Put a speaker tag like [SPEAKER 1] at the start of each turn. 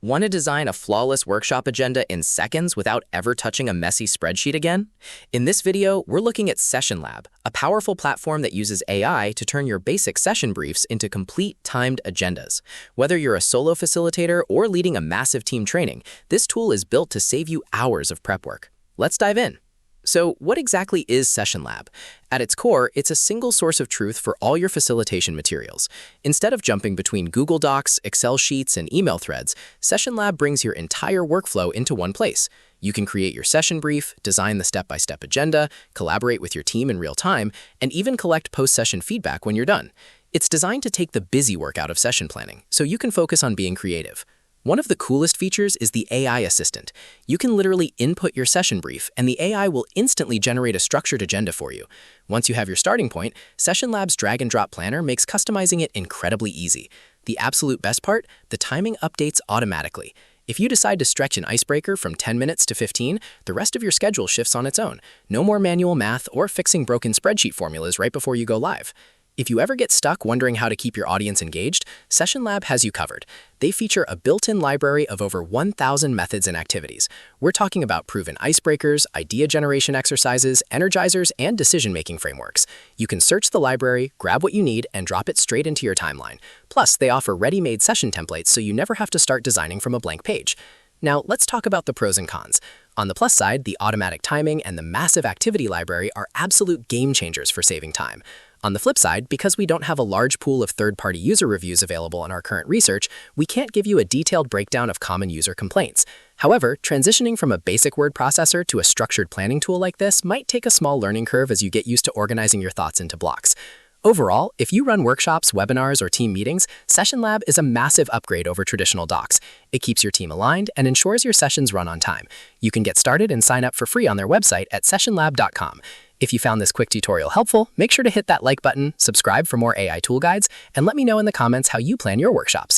[SPEAKER 1] Want to design a flawless workshop agenda in seconds without ever touching a messy spreadsheet again? In this video, we're looking at SessionLab, a powerful platform that uses AI to turn your basic session briefs into complete timed agendas. Whether you're a solo facilitator or leading a massive team training, this tool is built to save you hours of prep work. Let's dive in. So, what exactly is SessionLab? At its core, it's a single source of truth for all your facilitation materials. Instead of jumping between Google Docs, Excel sheets, and email threads, SessionLab brings your entire workflow into one place. You can create your session brief, design the step-by-step agenda, collaborate with your team in real time, and even collect post-session feedback when you're done. It's designed to take the busy work out of session planning, so you can focus on being creative. One of the coolest features is the AI assistant. You can literally input your session brief, and the AI will instantly generate a structured agenda for you. Once you have your starting point, SessionLab's drag-and-drop planner makes customizing it incredibly easy. The absolute best part? The timing updates automatically. If you decide to stretch an icebreaker from 10 minutes to 15, the rest of your schedule shifts on its own. No more manual math or fixing broken spreadsheet formulas right before you go live. If you ever get stuck wondering how to keep your audience engaged, SessionLab has you covered. They feature a built-in library of over 1,000 methods and activities. We're talking about proven icebreakers, idea generation exercises, energizers, and decision-making frameworks. You can search the library, grab what you need, and drop it straight into your timeline. Plus, they offer ready-made session templates so you never have to start designing from a blank page. Now, let's talk about the pros and cons. On the plus side, the automatic timing and the massive activity library are absolute game changers for saving time. On the flip side, because we don't have a large pool of third-party user reviews available in our current research, we can't give you a detailed breakdown of common user complaints. However, transitioning from a basic word processor to a structured planning tool like this might take a small learning curve as you get used to organizing your thoughts into blocks. Overall, if you run workshops, webinars, or team meetings, SessionLab is a massive upgrade over traditional docs. It keeps your team aligned and ensures your sessions run on time. You can get started and sign up for free on their website at sessionlab.com. If you found this quick tutorial helpful, make sure to hit that like button, subscribe for more AI tool guides, and let me know in the comments how you plan your workshops.